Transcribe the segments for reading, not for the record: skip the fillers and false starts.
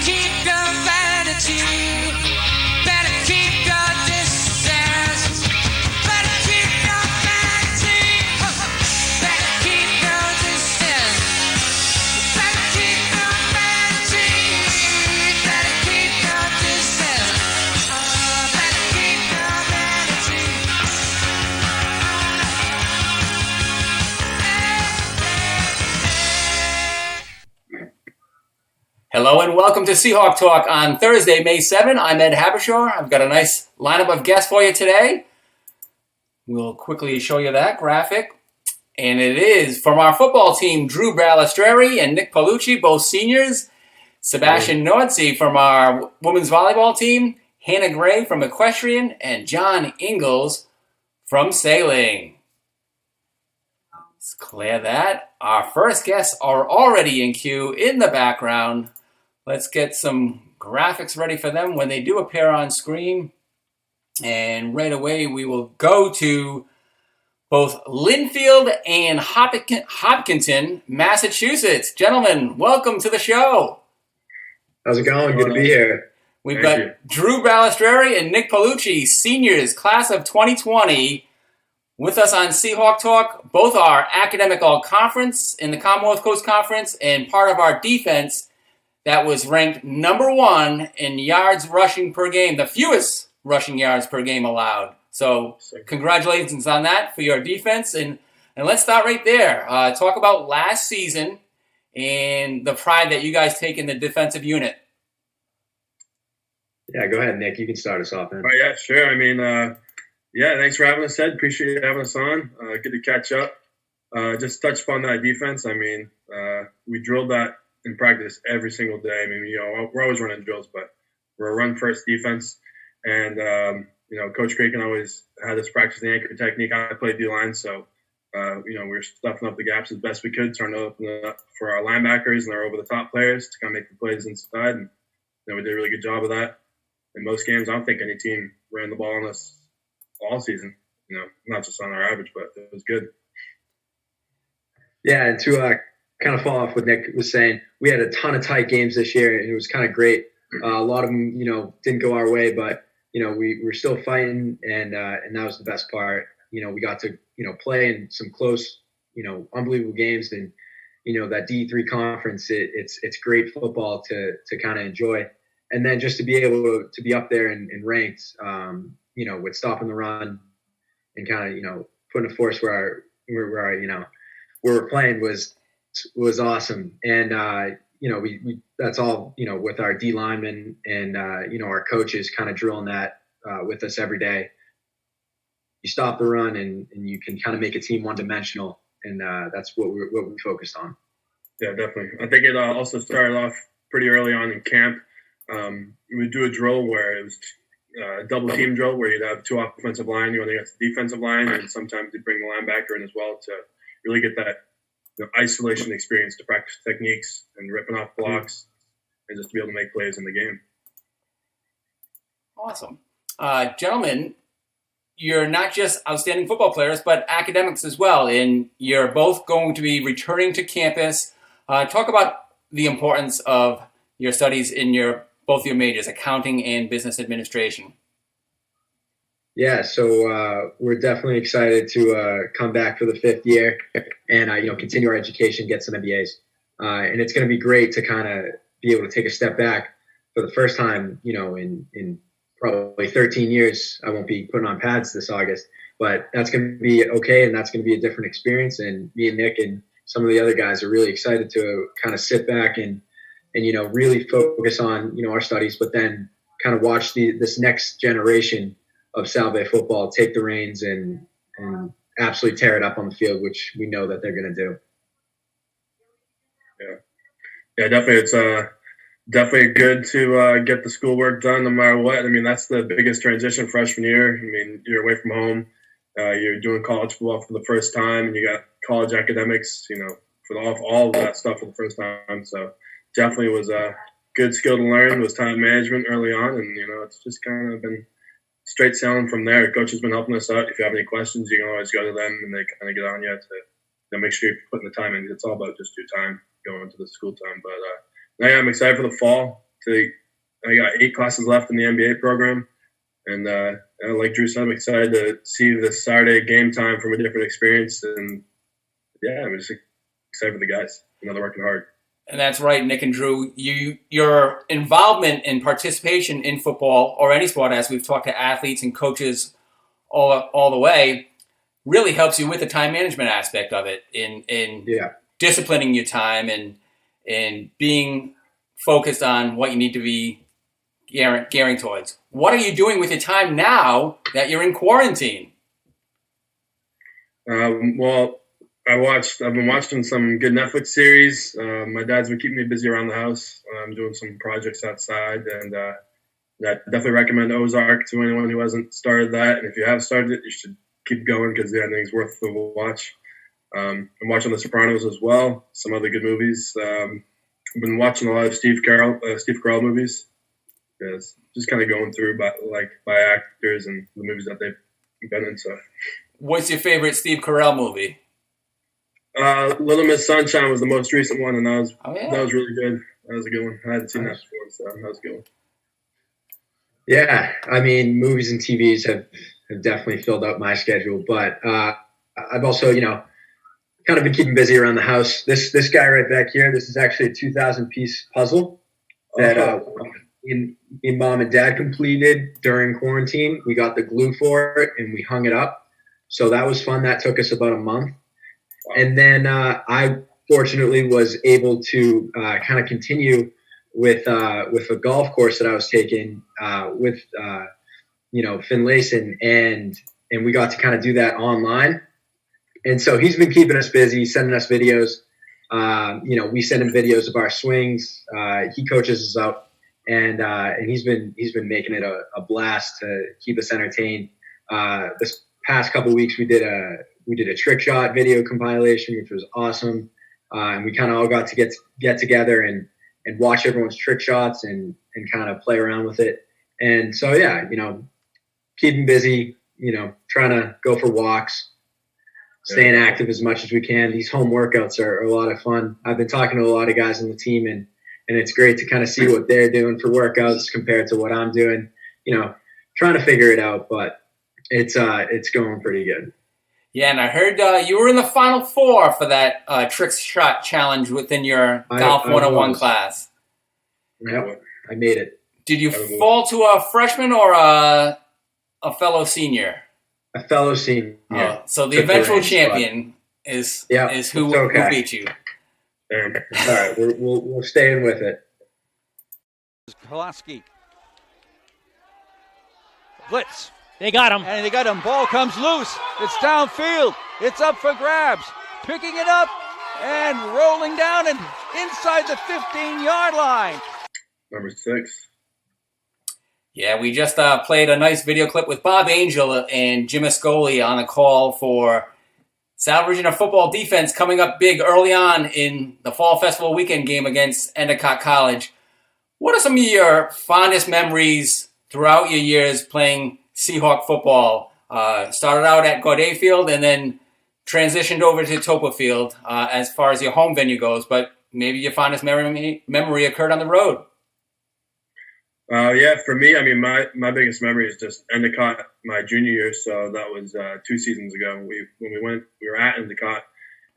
keep your vanity. Better keep your distance. Better keep your vanity. Better keep your distance. Better keep your vanity. Better keep your distance. Better keep your vanity. Hello and welcome to Seahawk Talk on Thursday, May 7. I'm Ed Habashore. I've got a nice lineup of guests for you today. We'll quickly show you that graphic. And it is from our football team, Drew Balistreri and Nick Paolucci, both seniors. Sebastian Nordsey from our women's volleyball team. Hannah Gray from equestrian. And John Ingalls from sailing. Let's clear that. Our first guests are already in queue in the background. Let's get some graphics ready for them when they do appear on screen. And right away, we will go to both Linfield and Hopkinton, Massachusetts. Gentlemen, welcome to the show. How's it going? Good to be here. We've got Drew Balistreri and Nick Paolucci, seniors, class of 2020, with us on Seahawk Talk. Both are academic all-conference in the Commonwealth Coast Conference and part of our defense that was ranked number 1 in yards rushing per game, the fewest rushing yards per game allowed. So congratulations on that for your defense. And let's start right there. Talk about last season and the pride that you guys take in the defensive unit. Yeah, go ahead, Nick. You can start us off, man. Yeah, sure. I mean, thanks for having us, Ed. Appreciate you having us on. Good to catch up. Just touch upon that defense. I mean, we drilled that in practice every single day. I mean, we're always running drills, but we're a run-first defense. And, Coach Craken always had us practice the anchor technique. I played D-line, so, we were stuffing up the gaps as best we could, trying to open it up for our linebackers and our over-the-top players to kind of make the plays inside. And we did a really good job of that. In most games, I don't think any team ran the ball on us all season, not just on our average, but it was good. Yeah, and to kind of follow off what Nick was saying, we had a ton of tight games this year, and it was kind of great. A lot of them, didn't go our way, but, we were still fighting, and that was the best part. We got to, play in some close, unbelievable games, and, that D3 conference, it's great football to kind of enjoy. And then just to be able to be up there and ranked, with stopping the run and kind of, putting a force where we're playing was awesome. And, we that's all, with our D linemen and, our coaches kind of drilling that with us every day. You stop the run and you can kind of make a team one-dimensional. And that's what we focused on. Yeah, definitely. I think it also started off pretty early on in camp. We would do a drill where it was a double team drill where you'd have 2 offensive line, you against the defensive line, and sometimes you'd bring the linebacker in as well to really get that isolation experience to practice techniques and ripping off blocks and just to be able to make plays in the game. Awesome. Gentlemen, you're not just outstanding football players, but academics as well, and you're both going to be returning to campus. Talk about the importance of your studies in both your majors, accounting and business administration. Yeah, so we're definitely excited to come back for the 5th year and, continue our education, get some MBAs. And it's going to be great to kind of be able to take a step back for the first time, in probably 13 years. I won't be putting on pads this August, but that's going to be okay, and that's going to be a different experience. And me and Nick and some of the other guys are really excited to kind of sit back and really focus on, our studies, but then kind of watch this next generation of Salve football take the reins and absolutely tear it up on the field, which we know that they're going to do. Yeah, definitely. It's definitely good to get the schoolwork done no matter what. I mean, that's the biggest transition freshman year. I mean, you're away from home. You're doing college football for the first time, and you got college academics, for all of that stuff for the first time. So definitely was a good skill to learn, was time management early on. And, it's just kind of been straight sailing from there. Coach has been helping us out. If you have any questions, you can always go to them, and they kind of get on you to make sure you're putting the time in. It's all about just your time going to the school time. But I'm excited for the fall I got 8 classes left in the MBA program. And like Drew said, I'm excited to see this Saturday game time from a different experience. And yeah, I'm just excited for the guys. You know, they're working hard. And that's right, Nick and Drew. Your involvement and participation in football or any sport, as we've talked to athletes and coaches all the way, really helps you with the time management aspect of it in disciplining your time and being focused on what you need to be gearing towards. What are you doing with your time now that you're in quarantine? Well, I've been watching some good Netflix series. My dad's been keeping me busy around the house. I'm doing some projects outside, and I definitely recommend Ozark to anyone who hasn't started that. And if you have started it, you should keep going because I think it's worth the watch. I'm watching The Sopranos as well. Some other good movies. I've been watching a lot of Steve Carell movies. Yes, just kind of going through by actors and the movies that they've been in. So, what's your favorite Steve Carell movie? Little Miss Sunshine was the most recent one, and that was really good. That was a good one. I hadn't seen that before, so that was a good one. Yeah, I mean, movies and TVs have definitely filled up my schedule, but I've also, kind of been keeping busy around the house. This guy right back here, this is actually a 2,000-piece puzzle that mom and dad completed during quarantine. We got the glue for it, and we hung it up. So that was fun. That took us about a month. And then I fortunately was able to kind of continue with a golf course that I was taking with Finlayson, and we got to kind of do that online. And so he's been keeping us busy, sending us videos. We send him videos of our swings. He coaches us up, and he's been making it a blast to keep us entertained. This past couple of weeks we did a trick shot video compilation, which was awesome. And we kind of all got to get together and watch everyone's trick shots and kind of play around with it. And so, keeping busy, trying to go for walks, staying active as much as we can. These home workouts are a lot of fun. I've been talking to a lot of guys on the team, and it's great to kind of see what they're doing for workouts compared to what I'm doing, trying to figure it out, but it's going pretty good. Yeah, and I heard you were in the Final Four for that trick shot challenge within your Golf 101 class. Yep, I made it. Did you fall to a freshman or a fellow senior? A fellow senior. So the eventual champion is who beat you. All right, we're staying with it. Kolaski. Blitz. They got him. And they got him. Ball comes loose. It's downfield. It's up for grabs. Picking it up and rolling down and inside the 15-yard line. Number 6. Yeah, we just played a nice video clip with Bob Angel and Jim Ascoli on a call for salvaging a football defense coming up big early on in the Fall Festival weekend game against Endicott College. What are some of your fondest memories throughout your years playing Seahawk football? Started out at Gaudet Field and then transitioned over to Topa Field as far as your home venue goes, but maybe your fondest memory occurred on the road. For me, I mean, my biggest memory is just Endicott my junior year. So that was 2 seasons ago. We were at Endicott,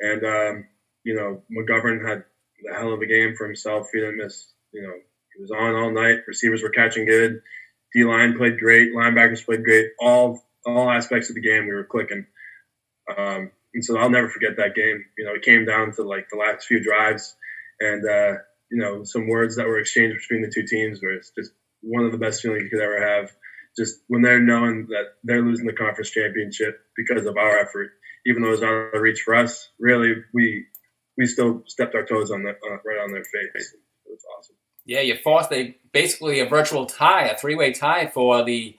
and McGovern had a hell of a game for himself. He didn't miss. He was on all night. Receivers were catching good. D-line played great. Linebackers played great. All aspects of the game we were clicking. And so I'll never forget that game. It came down to like the last few drives, and some words that were exchanged between the two teams where it's just one of the best feelings you could ever have. Just when they're knowing that they're losing the conference championship because of our effort, even though it was out of reach for us, really, we still stepped our toes on right on their face. It was awesome. Yeah, you forced basically a virtual tie, a 3-way tie for the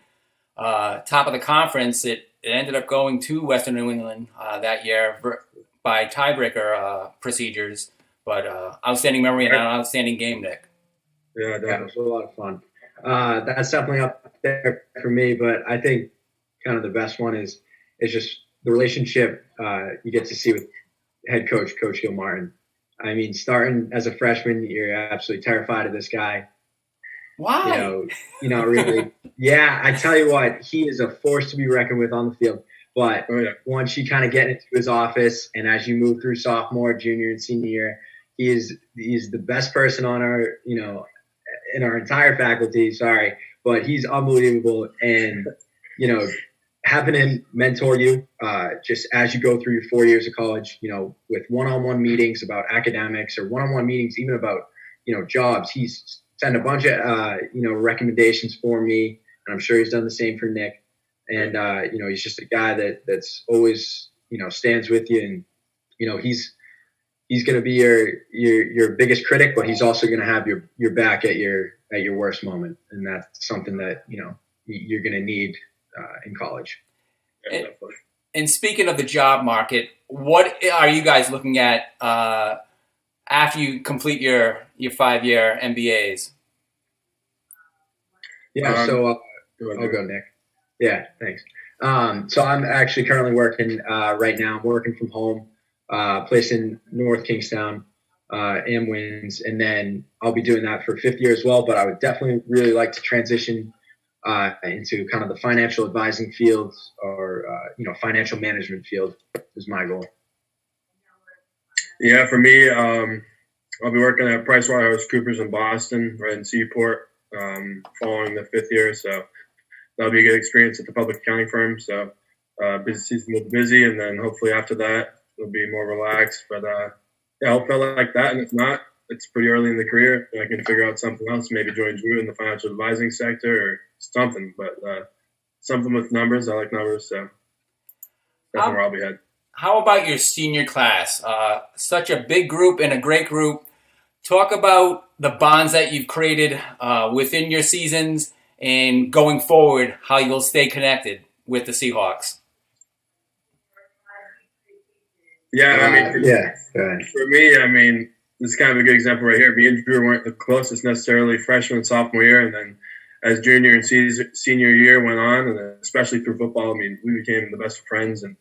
top of the conference. It ended up going to Western New England that year by tiebreaker procedures. But outstanding memory and an outstanding game, Nick. Yeah, it was a lot of fun. That's definitely up there for me. But I think kind of the best one is just the relationship you get to see with head coach, Coach Gilmartin. I mean, starting as a freshman, you're absolutely terrified of this guy. Why? Really. Yeah, I tell you what, he is a force to be reckoned with on the field. But once you kind of get into his office, and as you move through sophomore, junior, and senior year, he's the best person on our, in our entire faculty. Sorry, but he's unbelievable. And having him mentor you just as you go through your 4 years of college, with one-on-one meetings about academics or one-on-one meetings even about jobs. He's sent a bunch of recommendations for me, and I'm sure he's done the same for Nick. And he's just a guy that's always stands with you, and he's going to be your biggest critic, but he's also going to have your back at your worst moment, and that's something that you're going to need in college. And speaking of the job market, what are you guys looking at after you complete your 5-year MBAs? Yeah, I'll go, Nick. Yeah, thanks. So I'm actually currently working right now. I'm working from home, place in North Kingstown, Amwins, and then I'll be doing that for 5th year as well. But I would definitely really like to transition into kind of the financial advising field or financial management field is my goal. Yeah, for me, I'll be working at PricewaterhouseCoopers in Boston, right in Seaport, following the 5th year. So that'll be a good experience at the public accounting firm. So busy season will be busy, and then hopefully after that it'll be more relaxed. But I'll feel like that, and if not, it's pretty early in the career. I can figure out something else, maybe join Drew in the financial advising sector or something. But something with numbers. I like numbers, so that's where I'll be headed. How about your senior class? Such a big group and a great group. Talk about the bonds that you've created within your seasons and going forward, how you'll stay connected with the Seahawks. Yeah, for me, this is kind of a good example right here. Me and Drew weren't the closest necessarily freshman and sophomore year, and then as junior and senior year went on, and especially through football, we became the best of friends. And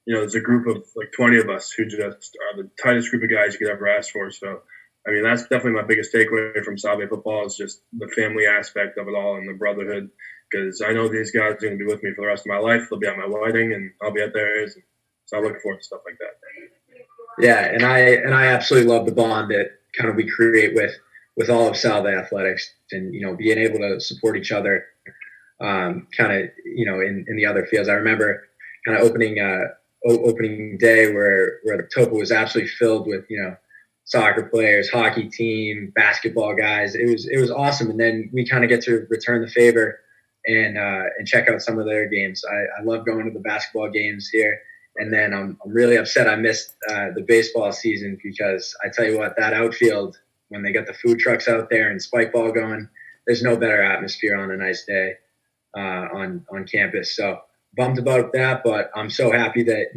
there's a group of like 20 of us who just are the tightest group of guys you could ever ask for. So, that's definitely my biggest takeaway from Salve football is just the family aspect of it all and the brotherhood. Because I know these guys are going to be with me for the rest of my life. They'll be at my wedding, and I'll be at theirs. So I look forward to stuff like that. Yeah, and I absolutely love the bond that kind of we create with all of SalveAthletics, and being able to support each other, in the other fields. I remember kind of opening day where the Topa was absolutely filled with soccer players, hockey team, basketball guys. It was awesome, and then we kind of get to return the favor and check out some of their games. I love going to the basketball games here. And then I'm really upset I missed the baseball season, because I tell you what, that outfield, when they got the food trucks out there and spike ball going, there's no better atmosphere on a nice day on campus. So bummed about that, but I'm so happy that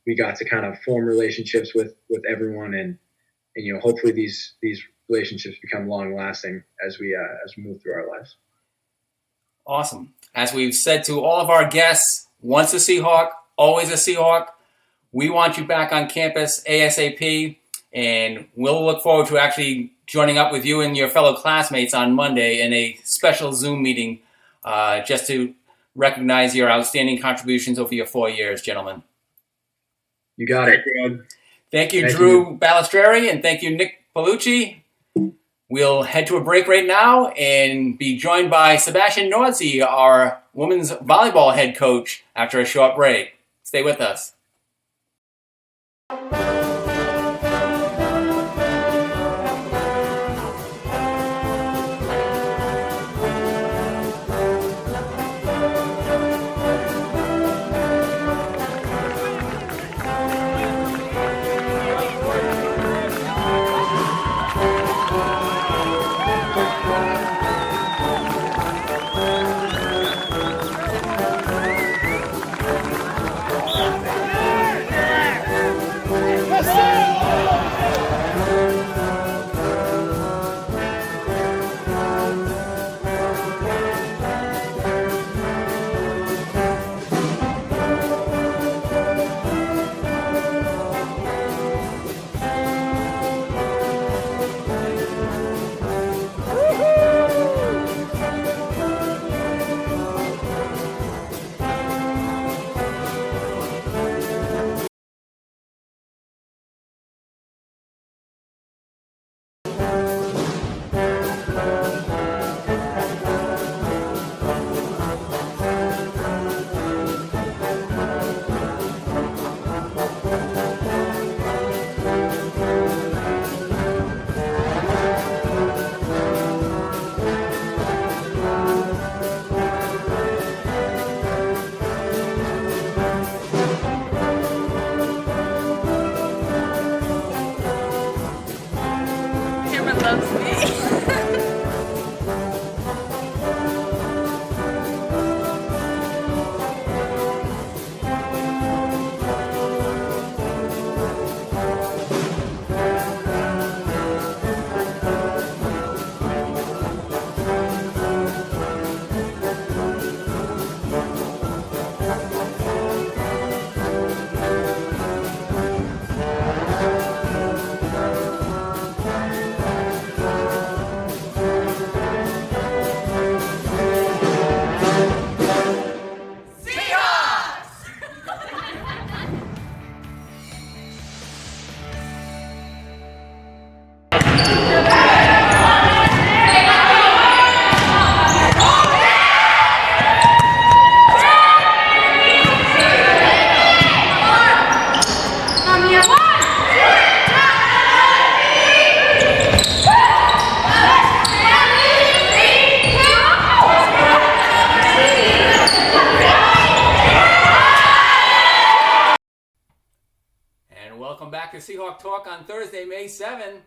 we got to kind of form relationships with everyone, and hopefully these relationships become long lasting as we move through our lives. Awesome. As we've said to all of our guests, once a Seahawk, always a Seahawk. We want you back on campus ASAP, and we'll look forward to actually joining up with you and your fellow classmates on Monday in a special Zoom meeting just to recognize your outstanding contributions over your 4 years, gentlemen. You got it. Thank you, Drew Balistreri, and thank you, Nick Palucci. We'll head to a break right now and be joined by Sebastian Nordsey, our women's volleyball head coach, after a short break. Stay with us. to Seahawk Talk on Thursday, May 7.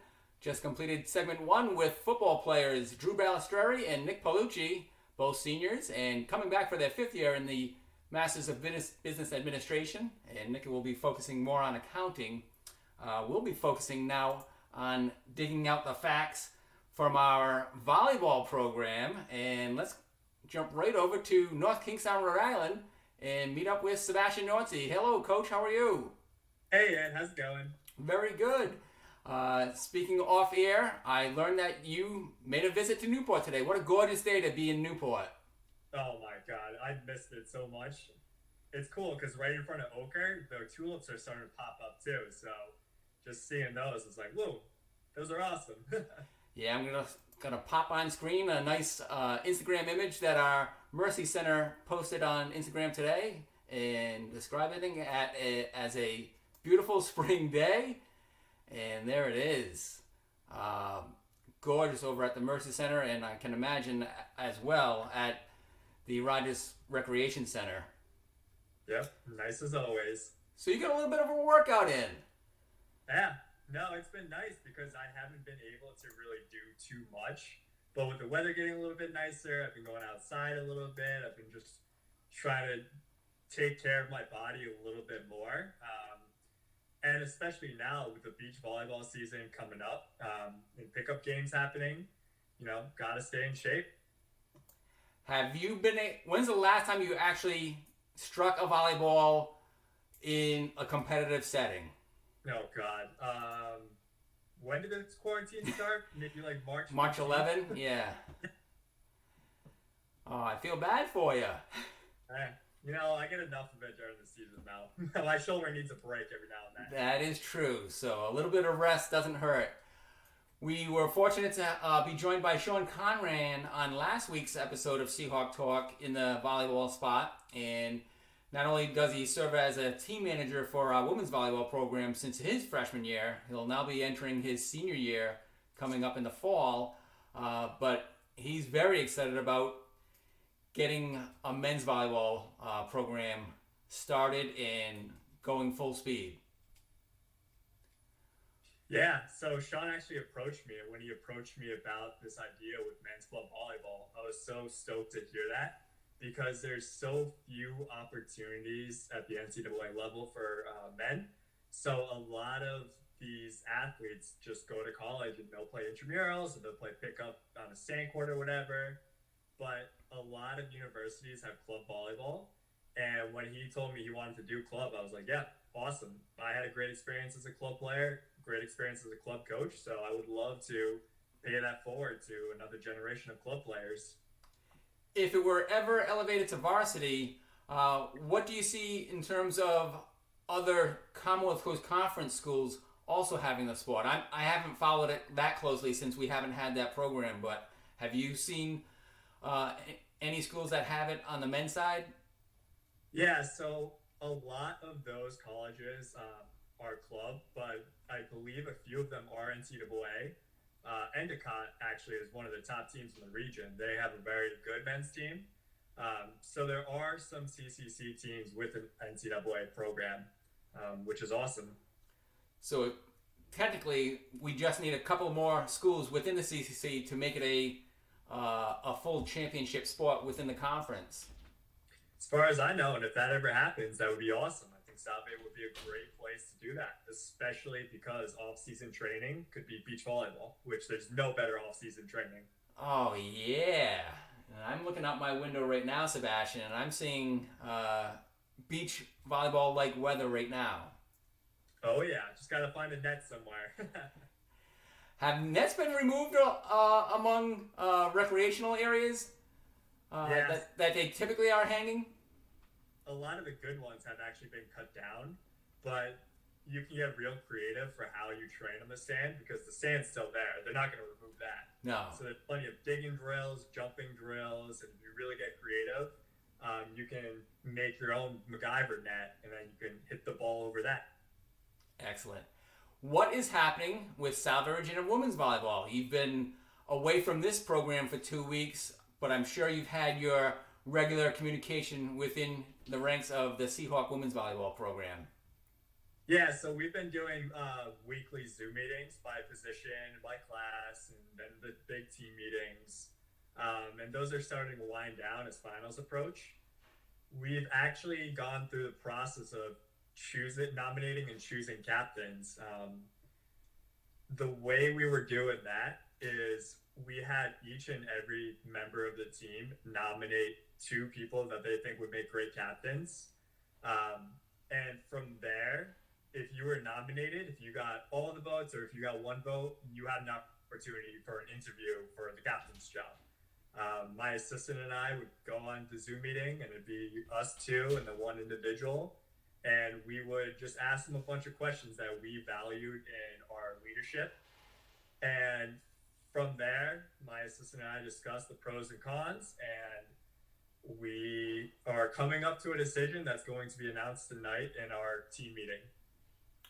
Just completed segment 1 with football players Drew Balistreri and Nick Paolucci, both seniors, and coming back for their 5th year in the Masters of Business Administration. And Nick will be focusing more on accounting. We'll be focusing now on digging out the facts from our volleyball program. And let's jump right over to North Kingstown, Rhode Island, and meet up with Sebastian Nortzi. Hello, Coach. How are you? Hey, Ed. How's it going? Very good. Speaking off air, I learned that you made a visit to Newport today. What a gorgeous day to be in Newport. Oh, my God. I missed it so much. It's cool because right in front of Ochre, the tulips are starting to pop up, too. So just seeing those, it's like, whoa, those are awesome. Yeah, I'm gonna pop on screen a nice Instagram image that our Mercy Center posted on Instagram today and describing it as a beautiful spring day. And there it is. Gorgeous over at the Mercy Center, and I can imagine as well at the Rogers Recreation Center. Yep, nice as always. So you got a little bit of a workout in. Yeah, no, it's been nice because I haven't been able to really do too much. But with the weather getting a little bit nicer, I've been going outside a little bit. I've been just trying to take care of my body a little bit more. And especially now with the beach volleyball season coming up and pickup games happening, got to stay in shape. When's the last time you actually struck a volleyball in a competitive setting? Oh, God. When did this quarantine start? Maybe like March? March 11? Yeah. Oh, I feel bad for you. I get enough of it during the season now. My shoulder needs a break every now and then. That is true. So a little bit of rest doesn't hurt. We were fortunate to be joined by Sean Conran on last week's episode of Seahawk Talk in the volleyball spot. And not only does he serve as a team manager for our women's volleyball program since his freshman year, he'll now be entering his senior year coming up in the fall. But he's very excited about getting a men's volleyball program started and going full speed. Yeah, so Sean actually approached me, and when he approached me about this idea with men's club volleyball, I was so stoked to hear that because there's so few opportunities at the NCAA level for men. So a lot of these athletes just go to college and they'll play intramurals and they'll play pickup on a sand court or whatever. But a lot of universities have club volleyball. And when he told me he wanted to do club, I was like, yeah, awesome. I had a great experience as a club player, great experience as a club coach. So I would love to pay that forward to another generation of club players. If it were ever elevated to varsity, what do you see in terms of other Commonwealth Coast Conference schools also having the sport? I haven't followed it that closely since we haven't had that program, but have you seen any schools that have it on the men's side? Yeah, so a lot of those colleges are club, but I believe a few of them are NCAA. Endicott actually is one of the top teams in the region. They have a very good men's team. So there are some CCC teams with an NCAA program, which is awesome. So technically, we just need a couple more schools within the CCC to make it a full championship sport within the conference. As far as I know, and if that ever happens, that would be awesome. I think Salve would be a great place to do that, especially because off-season training could be beach volleyball, which there's no better off-season training. Oh, yeah. And I'm looking out my window right now, Sebastian, and I'm seeing beach volleyball-like weather right now. Oh, yeah. Just got to find a net somewhere. Have nets been removed among recreational areas that they typically are hanging? A lot of the good ones have actually been cut down, but you can get real creative for how you train on the sand because the sand's still there. They're not going to remove that. No. So there's plenty of digging drills, jumping drills, and if you really get creative, you can make your own MacGyver net, and then you can hit the ball over that. Excellent. What is happening with South Virginia women's volleyball? You've been away from this program for 2 weeks, but I'm sure you've had your regular communication within the ranks of the Seahawk women's volleyball program. Yeah, so we've been doing weekly Zoom meetings by position, by class, and then the big team meetings. And those are starting to wind down as finals approach. We've actually gone through the process of nominating and choosing captains. The way we were doing that is we had each and every member of the team nominate 2 people that they think would make great captains. And from there, if you were nominated, if you got all the votes or if you got 1 vote, you had an opportunity for an interview for the captain's job. My assistant and I would go on the Zoom meeting, and it'd be us 2 and the 1 individual. And we would just ask them a bunch of questions that we valued in our leadership. And from there, my assistant and I discussed the pros and cons, and we are coming up to a decision that's going to be announced tonight in our team meeting.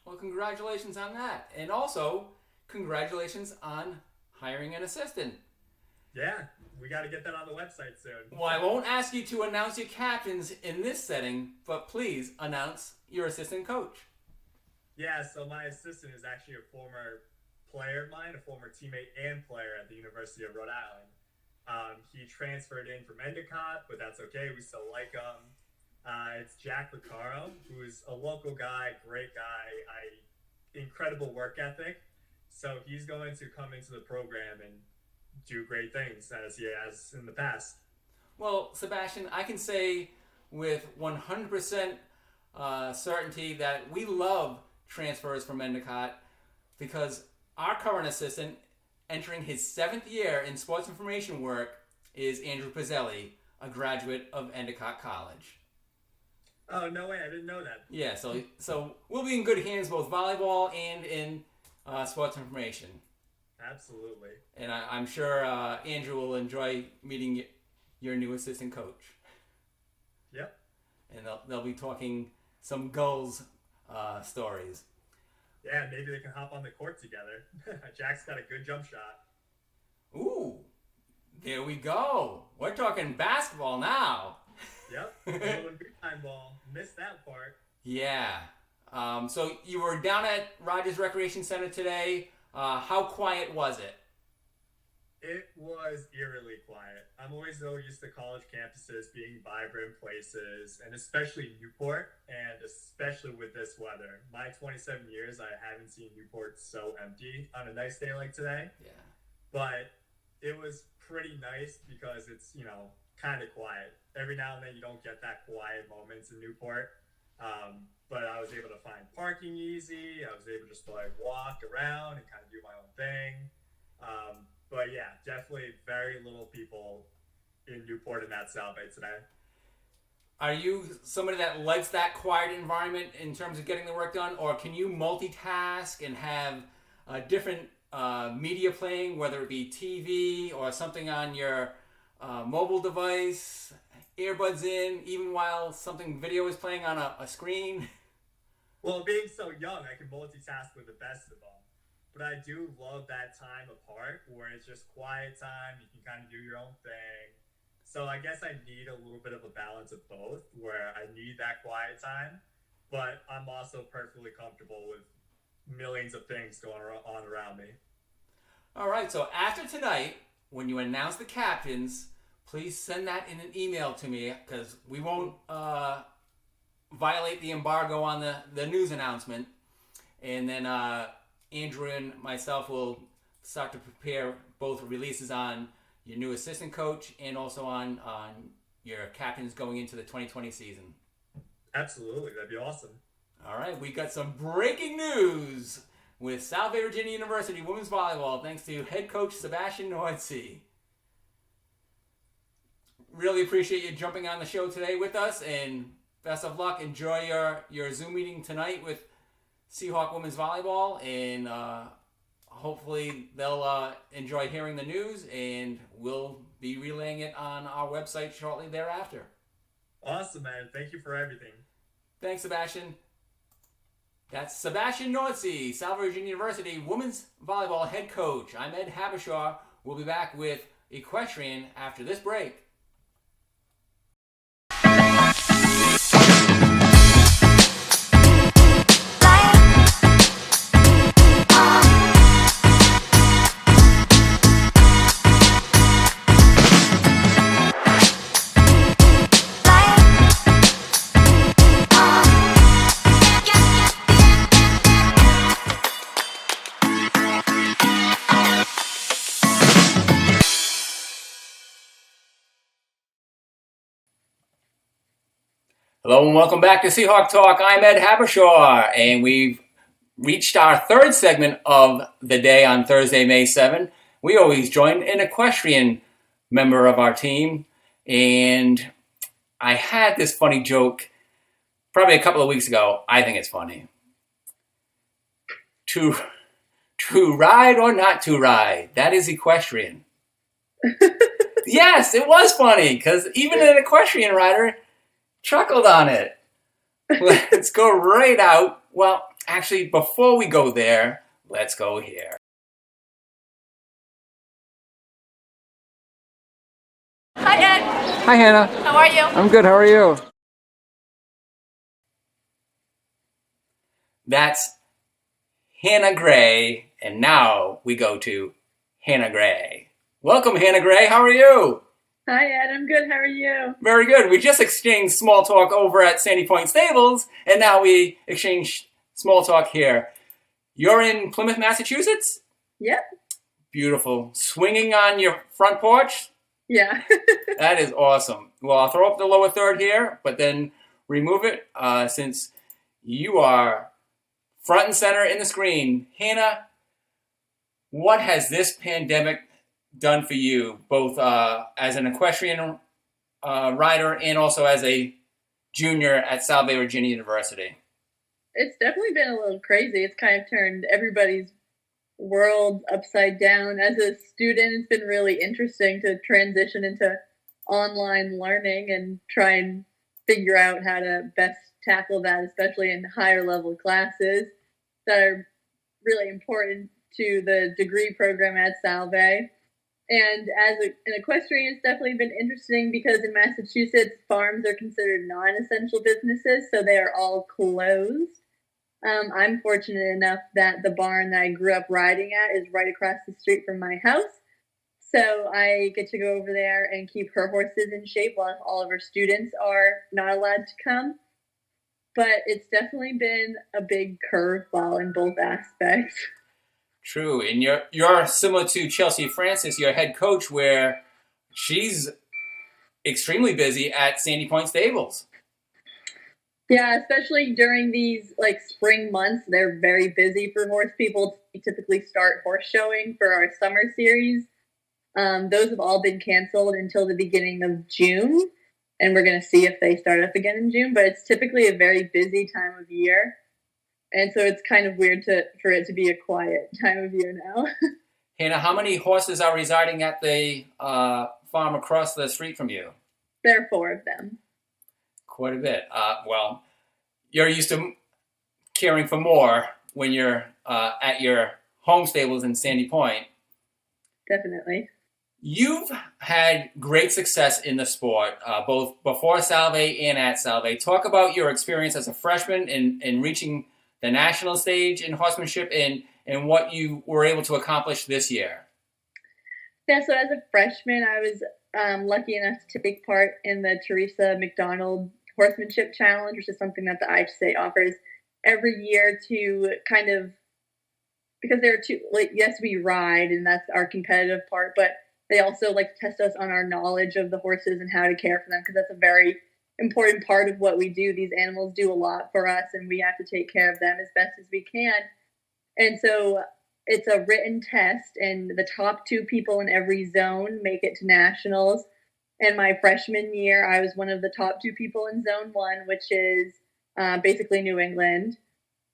Well, congratulations on that. And also, congratulations on hiring an assistant. Yeah, we got to get that on the website soon. Well, I won't ask you to announce your captains in this setting, but please announce your assistant coach. Yeah, so my assistant is actually a former player of mine, a former teammate and player at the University of Rhode Island. He transferred in from Endicott, but that's okay. We still like him. It's Jack Licaro, who's a local guy, great guy, incredible work ethic. So he's going to come into the program and do great things as he has in the past. Well, Sebastian, I can say with 100% certainty that we love transfers from Endicott because our current assistant, entering his 7th year in sports information work, is Andrew Pizzelli, a graduate of Endicott College. Oh, no way. I didn't know that. Yeah, so we'll be in good hands both volleyball and in sports information. Absolutely. And I'm sure Andrew will enjoy meeting your new assistant coach. Yep. And they'll be talking some goals stories. Yeah, maybe they can hop on the court together. Jack's got a good jump shot. Ooh, there we go. We're talking basketball now. Yep, a little big time ball. Missed that part. Yeah. So you were down at Rogers Recreation Center today. How quiet was it? It was eerily quiet. I'm always so used to college campuses being vibrant places, and especially Newport, and especially with this weather. My 27 years, I haven't seen Newport so empty on a nice day like today. Yeah. But it was pretty nice because it's, kind of quiet. Every now and then you don't get that quiet moments in Newport. But I was able to find parking easy. I was able to just walk around and kind of do my own thing. But yeah, definitely very little people in Newport in that South Bay today. Are you somebody that likes that quiet environment in terms of getting the work done, or can you multitask and have different media playing, whether it be TV or something on your mobile device, earbuds in, even while something video is playing on a screen? Well, being so young, I can multitask with the best of them. But I do love that time apart where it's just quiet time. You can kind of do your own thing. So I guess I need a little bit of a balance of both, where I need that quiet time, but I'm also perfectly comfortable with millions of things going on around me. All right, so after tonight, when you announce the captains, please send that in an email to me because we won't violate the embargo on the news announcement. And then Andrew and myself will start to prepare both releases on your new assistant coach and also on your captains going into the 2020 season. Absolutely. That'd be awesome. All right, we got some breaking news with South Virginia University women's volleyball thanks to head coach Sebastian Nordsee. Really appreciate you jumping on the show today with us, and best of luck. Enjoy your Zoom meeting tonight with Seahawk women's volleyball, and hopefully they'll enjoy hearing the news, and we'll be relaying it on our website shortly thereafter. Awesome, man. Thank you for everything. Thanks, Sebastian. That's Sebastian Nordsee, South Virginia University women's volleyball head coach. I'm Ed Habishaw. We'll be back with equestrian after this break. Life Hello and welcome back to Seahawk Talk. I'm Ed Habershaw, and we've reached our third segment of the day on Thursday, May 7. We always join an equestrian member of our team, and I had this funny joke probably a couple of weeks ago. I think it's funny. To ride or not to ride, that is equestrian. Yes, it was funny, because even an equestrian rider chuckled on it. Let's go right out. Well, actually, before we go there, let's go here. Hi, Ed. Hi, Hannah. How are you? I'm good. How are you? That's Hannah Gray, and now we go to Hannah Gray. Welcome, Hannah Gray. How are you? Hi, Ed. I'm good. How are you? Very good. We just exchanged small talk over at Sandy Point Stables, and now we exchange small talk here. You're in Plymouth, Massachusetts? Yep. Beautiful. Swinging on your front porch? Yeah. That is awesome. Well, I'll throw up the lower third here, but then remove it since you are front and center in the screen. Hannah, what has this pandemic done for you, both as an equestrian rider and also as a junior at Salve Virginia University? It's definitely been a little crazy. It's kind of turned everybody's world upside down. As a student, it's been really interesting to transition into online learning and try and figure out how to best tackle that, especially in higher level classes that are really important to the degree program at Salve. And as an equestrian, it's definitely been interesting because in Massachusetts, farms are considered non-essential businesses, so they are all closed. I'm fortunate enough that the barn that I grew up riding at is right across the street from my house. So I get to go over there and keep her horses in shape while all of her students are not allowed to come. But it's definitely been a big curveball in both aspects. True, and you're similar to Chelsea Francis, your head coach, where she's extremely busy at Sandy Point Stables. Yeah, especially during these like spring months, they're very busy for horse people. We typically start horse showing for our summer series. Those have all been canceled until the beginning of June, and we're going to see if they start up again in June. But it's typically a very busy time of year. And so it's kind of weird for it to be a quiet time of year now. Hannah, how many horses are residing at the farm across the street from you? There are 4 of them. Quite a bit. Well, you're used to caring for more when you're at your home stables in Sandy Point. Definitely. You've had great success in the sport, both before Salve and at Salve. Talk about your experience as a freshman in reaching the national stage in horsemanship and what you were able to accomplish this year. Yeah, so as a freshman, I was lucky enough to take part in the Teresa McDonald Horsemanship Challenge, which is something that the IHSA offers every year to kind of, because there are two, like, yes, we ride and that's our competitive part, but they also like to test us on our knowledge of the horses and how to care for them, because that's a very important part of what we do. These animals do a lot for us and we have to take care of them as best as we can. And so it's a written test, and the top 2 people in every zone make it to nationals. And my freshman year, I was one of the top 2 people in zone 1, which is basically New England.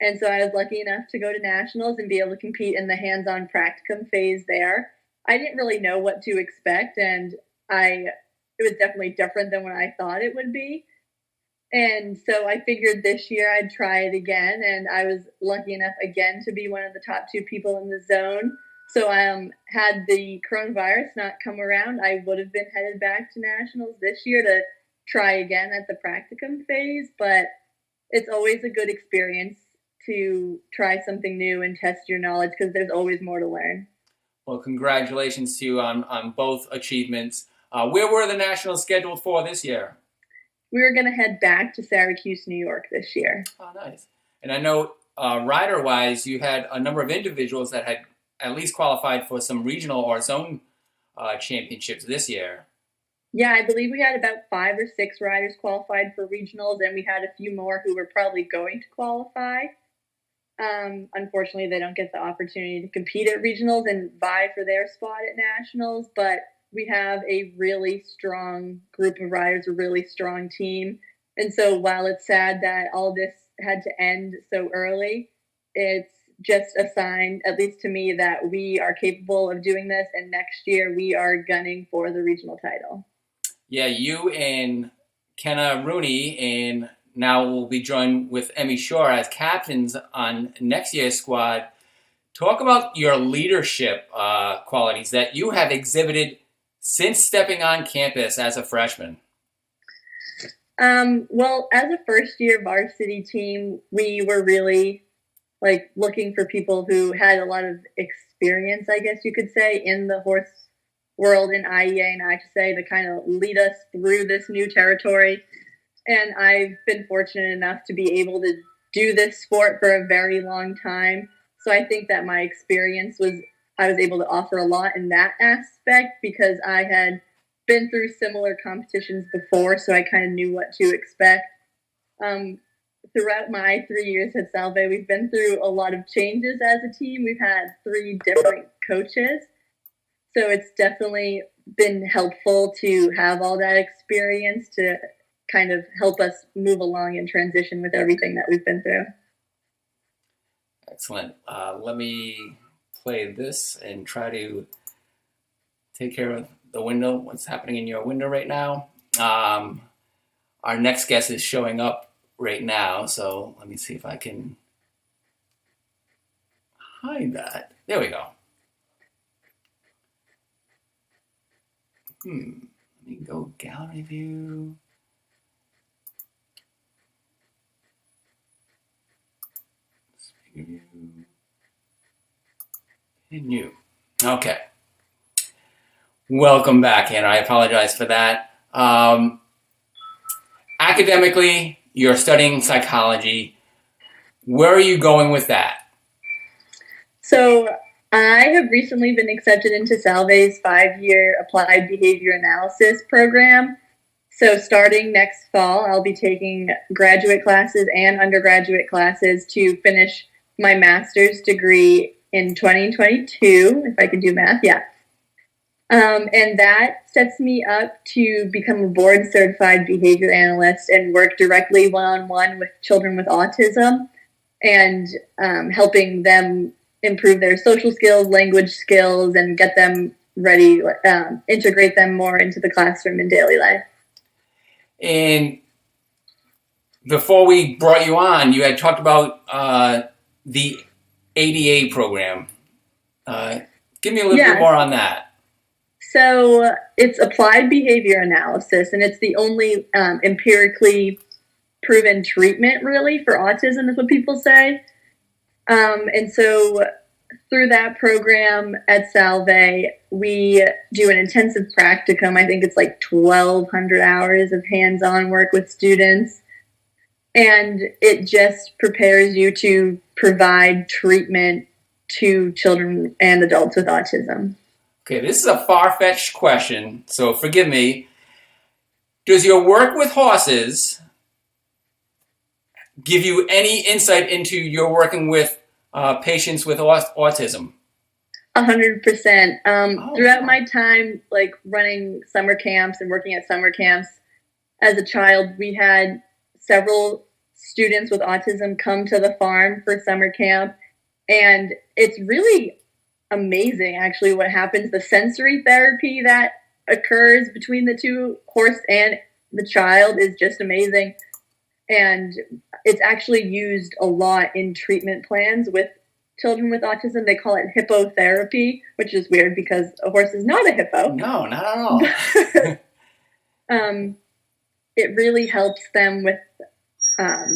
And so I was lucky enough to go to nationals and be able to compete in the hands-on practicum phase there. I didn't really know what to expect, and it was definitely different than what I thought it would be. And so I figured this year I'd try it again, and I was lucky enough again to be one of the top 2 people in the zone. So had the coronavirus not come around, I would have been headed back to nationals this year to try again at the practicum phase. But it's always a good experience to try something new and test your knowledge, because there's always more to learn. Well, congratulations to you on both achievements. Where were the nationals scheduled for this year? We were going to head back to Syracuse, New York this year. Oh, nice. And I know rider-wise, you had a number of individuals that had at least qualified for some regional or zone championships this year. Yeah, I believe we had about 5 or 6 riders qualified for regionals, and we had a few more who were probably going to qualify. Unfortunately, they don't get the opportunity to compete at regionals and vie for their spot at nationals, but we have a really strong group of riders, a really strong team. And so while it's sad that all this had to end so early, it's just a sign, at least to me, that we are capable of doing this. And next year we are gunning for the regional title. Yeah, you and Kenna Rooney, and now we'll be joined with Emmy Shore as captains on next year's squad. Talk about your leadership qualities that you have exhibited since stepping on campus as a freshman. Well, as a first-year varsity team, we were really looking for people who had a lot of experience, I guess you could say, in the horse world in IEA and IHSA to kind of lead us through this new territory. And I've been fortunate enough to be able to do this sport for a very long time. So I think that my experience I was able to offer a lot in that aspect because I had been through similar competitions before, so I kind of knew what to expect. Throughout my 3 years at Salve, we've been through a lot of changes as a team. We've had 3 different coaches. So it's definitely been helpful to have all that experience to kind of help us move along and transition with everything that we've been through. Excellent. Let me play this and try to take care of the window, what's happening in your window right now. Our next guest is showing up right now, so let me see if I can hide that. There we go. Let me go gallery view. Speaker view. And you. Okay. Welcome back, and I apologize for that. Academically, you're studying psychology. Where are you going with that? So I have recently been accepted into Salve's 5-year applied behavior analysis program. So starting next fall, I'll be taking graduate classes and undergraduate classes to finish my master's degree in 2022, if I can do math, yeah. And that sets me up to become a board certified behavior analyst and work directly one-on-one with children with autism and helping them improve their social skills, language skills, and get them ready, integrate them more into the classroom and daily life. And before we brought you on, you had talked about the ADA program. Give me a little bit more on that. So it's applied behavior analysis, and it's the only empirically proven treatment, really, for autism, is what people say. And so through that program at Salve, we do an intensive practicum. I think it's 1,200 hours of hands-on work with students. And it just prepares you to provide treatment to children and adults with autism. Okay, this is a far-fetched question, so forgive me. Does your work with horses give you any insight into your working with patients with autism? 100%. Throughout my time, running summer camps and working at summer camps as a child, we had several students with autism come to the farm for summer camp, and it's really amazing, actually, what happens. The sensory therapy that occurs between the two, horse and the child, is just amazing. And it's actually used a lot in treatment plans with children with autism. They call it hippotherapy, which is weird because a horse is not a hippo. No, not at all. It really helps them with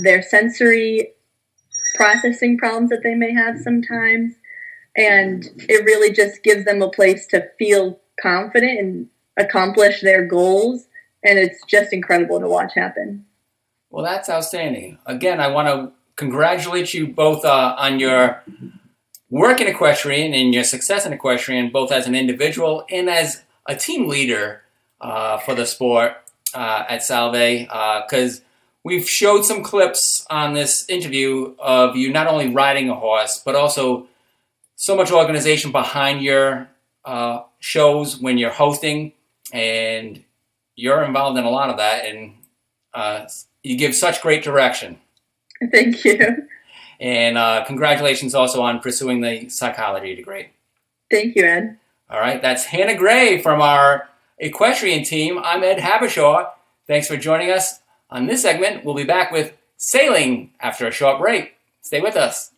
their sensory processing problems that they may have sometimes. And it really just gives them a place to feel confident and accomplish their goals. And it's just incredible to watch happen. Well, that's outstanding. Again, I want to congratulate you both on your work in equestrian and your success in equestrian, both as an individual and as a team leader. for the sport at Salve, because we've showed some clips on this interview of you not only riding a horse, but also so much organization behind your shows when you're hosting, and you're involved in a lot of that, and you give such great direction. Thank you. And congratulations also on pursuing the psychology degree. Thank you, Ed. All right, that's Hannah Gray from our equestrian team. I'm Ed Habishaw. Thanks for joining us on this segment. We'll be back with sailing after a short break. Stay with us.